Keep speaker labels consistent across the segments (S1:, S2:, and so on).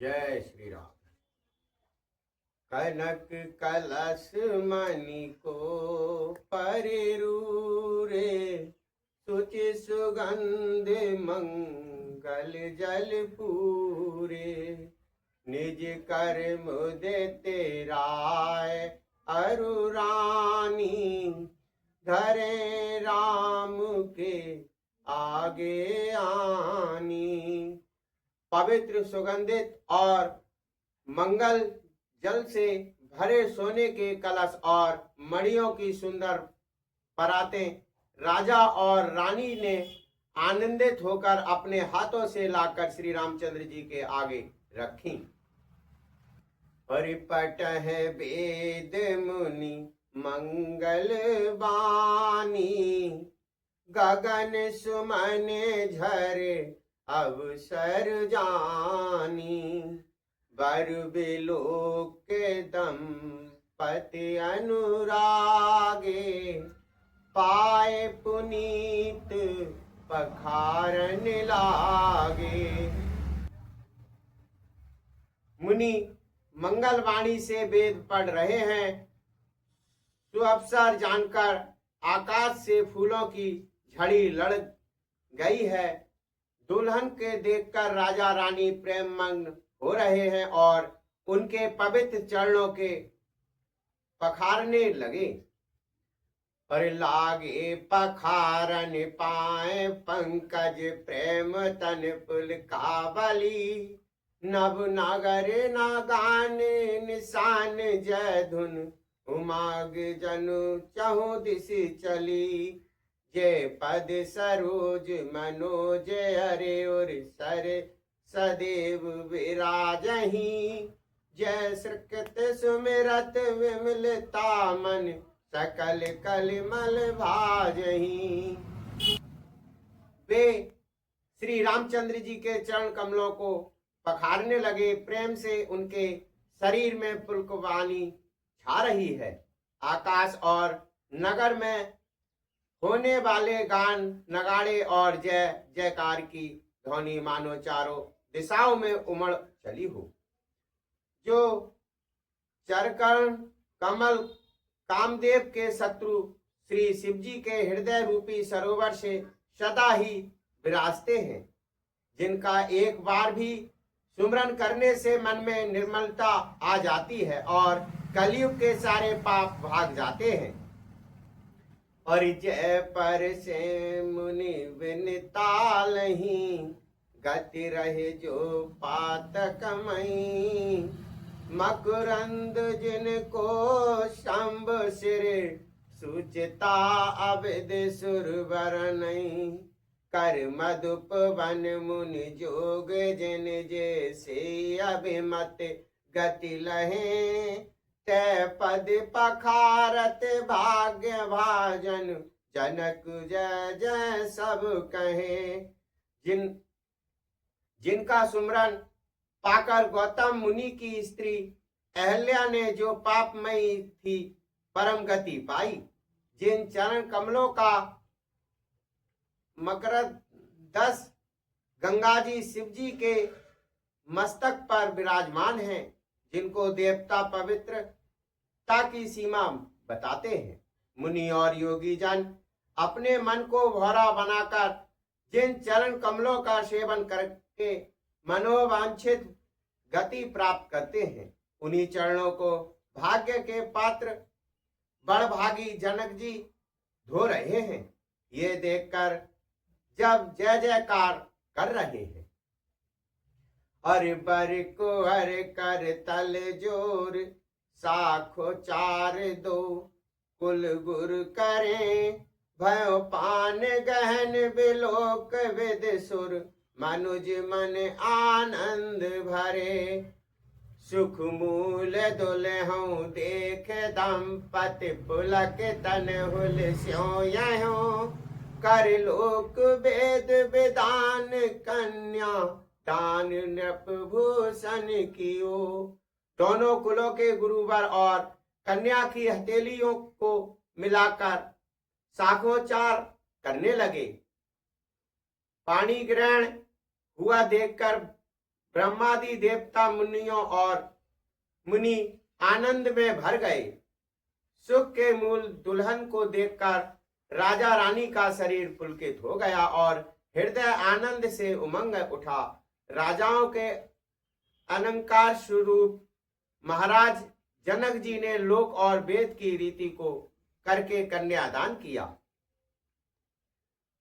S1: जय श्री राम। कनक कलश मणि को परिरूरे, सुचि सुगंध मंगल जल पूरे। निज कर मुदे तेराय अरु रानी, धरे राम के आगे आनी। पवित्र सुगंधित और मंगल जल से भरे सोने के कलश और मणियों की सुंदर परातें राजा और रानी ने आनंदित होकर अपने हाथों से लाकर श्री रामचंद्र जी के आगे रखी। परिपट है वेद मुनि मंगल बानी, गगन सुमन झरे अवसर जानी। वर बिलोक के दंपति अनुरागे, पाए पुनीत पखारन लागे। मुनि मंगलवाणी से वेद पढ़ रहे हैं। सुअवसर जानकर आकाश से फूलों की झड़ी लड़ गई है। दुल्हन के देखकर राजा रानी प्रेम मग्न हो रहे हैं और उनके पवित्र चरणों के पखारने लगे। और लागे पखारन पाए पंकज प्रेम तन पुल काबली। नभ नागर नागान निशान जय धुन, उमाग जनु चहु दिश चली। जय पद सरोज मनोज हरे और सर सदैव विराजहि। जय श्रीकृत सुमिरत विमलता मन, सकल कलिमल भाजहि। वे श्री रामचंद्र जी के चरण कमलों को पखारने लगे। प्रेम से उनके शरीर में पुलकवानी छा रही है। आकाश और नगर में होने वाले गान नगाड़े और जय जयकार की ध्वनि मानो चारों दिशाओं में उमड़ चली हो। जो चरकर्ण कमल कामदेव के शत्रु श्री शिव जी के हृदय रूपी सरोवर से सदा ही विराजते हैं, जिनका एक बार भी सुमरन करने से मन में निर्मलता आ जाती है और कलयुग के सारे पाप भाग जाते हैं। और जय पर से मुनि विनितालहि, गति रहे जो पातक मई। मकुरंद जिनको शंभ सिर, सुचिता अविद सुरवर नहीं। कर मधुप वन मुनि जोग, जिन जैसे अभिमत गति लहे। तै पद पखारत भाग्य भाजन, जनक जय जय सब कहे। जिनका सुमरन पाकर गौतम मुनि की स्त्री अहल्या ने जो पापमयी थी परम गति पाई। जिन चरण कमलों का मकरंद दस गंगा जी शिव जी के मस्तक पर विराजमान हैं, जिनको देवता पवित्रता की सीमा बताते हैं। मुनि और योगी जन अपने मन को भौरा बनाकर जिन चरण कमलों का सेवन करके मनोवांछित गति प्राप्त करते हैं, उन्हीं चरणों को भाग्य के पात्र बड़भागी जनक जी धो रहे हैं। ये देखकर जब जय जयकार कर रहे हैं। और बर को हर कर तल जोर, साखो चार दो कुल गुर करें। भयो पान गहन बिलोक विद सुर, मनुज मन आनंद भरे। सुख मूल दुल्हऊ देख दंपति, पुलक तन हुल स्यों यहों। कर लोक वेद विधान कन्या, दान नृप भूषण कियो। दोनों कुलों के गुरुवर और कन्या की हथेलियों को मिलाकर शाखोच्चार करने लगे। पानी ग्रहण हुआ देखकर ब्रह्मादि देवता मुनियों और मुनि आनंद में भर गए। सुख के मूल दुल्हन को देखकर राजा रानी का शरीर पुलकित हो गया और हृदय आनंद से उमंग उठा। राजाओं के अलंकार स्वरूप महाराज जनक जी ने लोक और वेद की रीति को करके कन्यादान किया।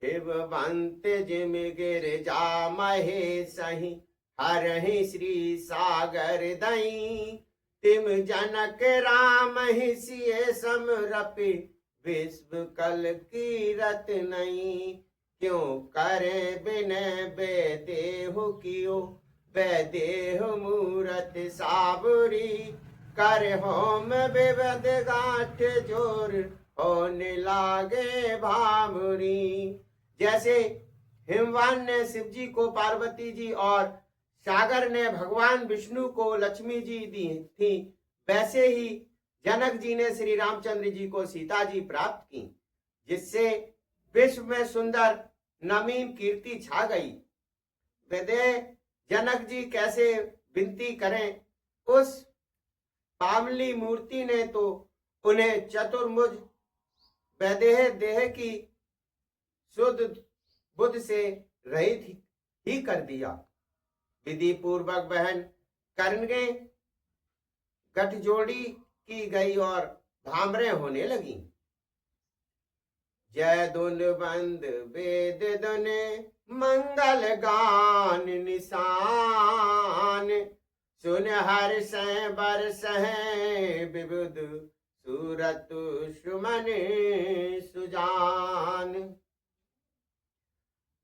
S1: हिमवंत जिम गिरजा महेशहि हरहि श्री सागर दई तिम जनक राम ही सिए समरपि विश्व कल कीरत नहीं क्यों करे बिनय बेदेहु कियो बेदेह मूरत साबरी कर होम विवद गांठ जोर होने लागे भामुरी। जैसे हिमवान ने शिव जी को पार्वती जी और सागर ने भगवान विष्णु को लक्ष्मी जी दी थी, वैसे ही जनक जी ने श्री रामचंद्र जी को सीता जी प्राप्त की, जिससे विश्व में सुंदर नवीन कीर्ति छा गई। वे जनक जी कैसे विनती करें, उस पामली मूर्ति ने तो उन्हें चतुर्भुज वैदेह देह की शुद्ध बुद्ध से रहित ही कर दिया। विधि पूर्वक बहन करने गठजोड़ी की गई और भामरे होने लगी। जय दुन बंद वेद दुन मंगल गान निशान सुन हर सह बरस विबुध सूरत सुमन सुजान।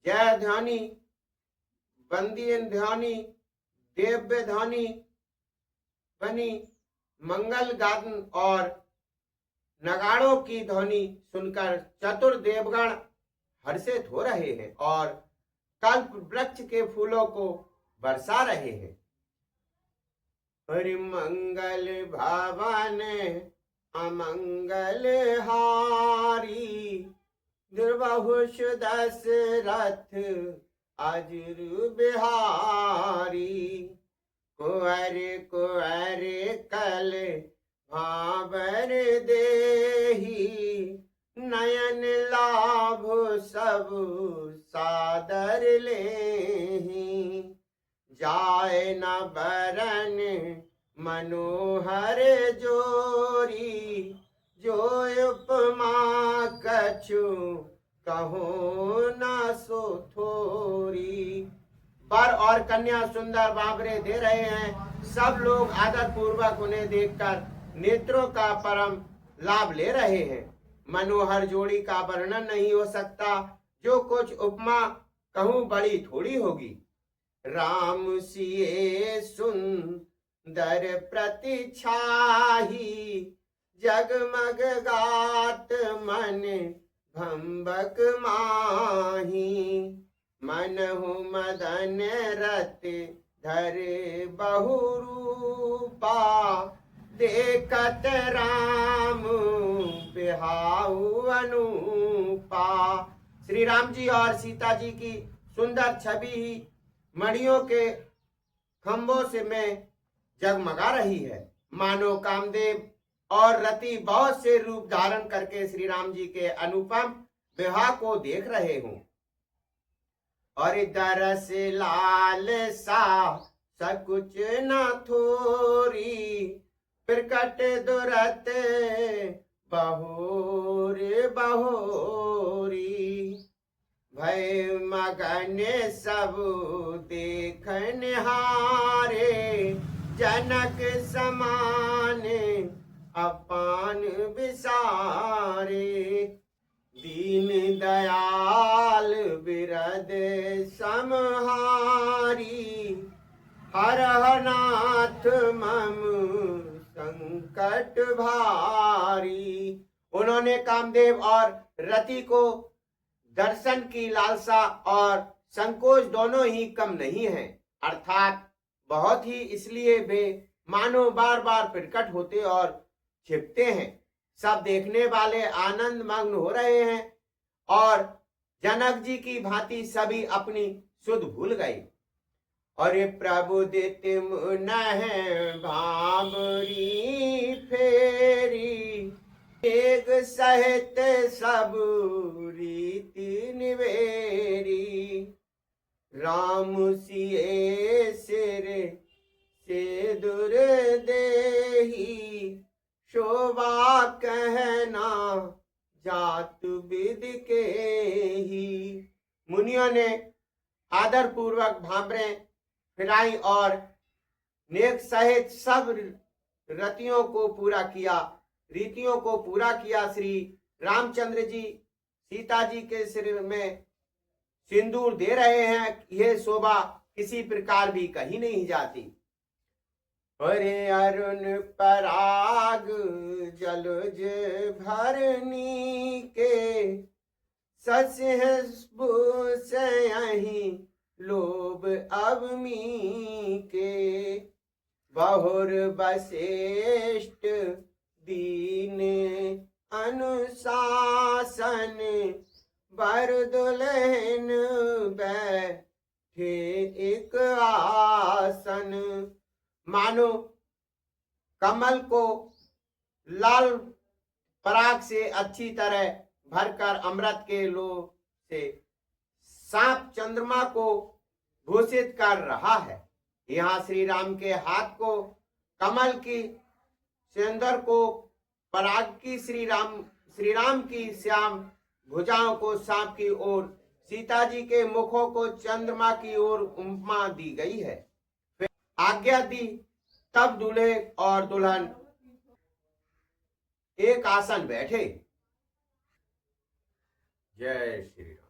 S1: जय ध्वनि बंदियन ध्वनि दिव्य ध्वनि बनी मंगल गान और नगाड़ों की ध्वनि सुनकर चतुर देवगण हर्षित हो रहे हैं और कल्प वृक्ष के फूलों को बरसा रहे हैं। हरि मंगल भवन अमंगल हारी दुर्बाहुष दशरथ अजर बिहारी कुंवर कुंवर कल भावर देही नयन लाभ सब सादर लेही जाए न बरन मनोहर जोरी जो उपमा कछु कहो न सो थोरी। वर और कन्या सुंदर बाबरे दे रहे हैं। सब लोग आदर पूर्वक उन्हें देखकर नेत्रों का परम लाभ ले रहे हैं। मनोहर जोड़ी का वर्णन नहीं हो सकता, जो कुछ उपमा कहूं बड़ी थोड़ी होगी। राम सिए सुंदर प्रतिछाही जगमग गात मन भंबक माही मनहु मदन रत धर बहुरूपा देखत राम बिहाऊ अनुपा। श्री राम जी और सीता जी की सुंदर छवि ही मणियों के खंभों से में जगमगा रही है, मानो कामदेव और रति बहुत से रूप धारण करके श्री राम जी के अनुपम विवाह को देख रहे हों। और दरस लाल सा सकुच न थोरी प्रकट दुरत बहोर बहोरी भय मगन सब देखन हारे जनक समान अपान विसारे दीन दयाल बिरद समहारी हरनाथ मम संकट भारी। उन्होंने कामदेव और रति को दर्शन की लालसा और संकोच दोनों ही कम नहीं है, अर्थात बहुत ही, इसलिए वे मानो बार बार प्रकट होते और छिपते हैं। सब देखने वाले आनंद मग्न हो रहे हैं और जनक जी की भांति सभी अपनी सुध भूल गए। और प्रभु दित मुनह भांबरी फेरी, एक सहित सब रीति निवेरी, राम सिए सिर से दूर देही, शोभा कहना जातु विद के ही। मुनियों ने आदर पूर्वक भांबरें फिराई और नेक सहित सब रीतियों को पूरा किया। श्री रामचंद्र जी सीता जी के सिर में सिंदूर दे रहे हैं, यह शोभा किसी प्रकार भी कही नहीं जाती। अरे अरुण पराग जलुज भरनी के, सही लोभ अवमी के, बहुर बशिष्ठ दीन अनुशासन, बर दुल्हन बैठे एक आसन। मानो कमल को लाल पराग से अच्छी तरह भरकर अमृत के लो से सांप चंद्रमा को भूषित कर रहा है। यहाँ श्री राम के हाथ को कमल की, सिंदूर को पराग की, श्री राम की श्याम भुजाओं को सांप की ओर, सीता जी के मुखों को चंद्रमा की ओर उपमा दी गई है। फिर आज्ञा दी, तब दूल्हे और दुल्हन एक आसन बैठे। जय श्री राम।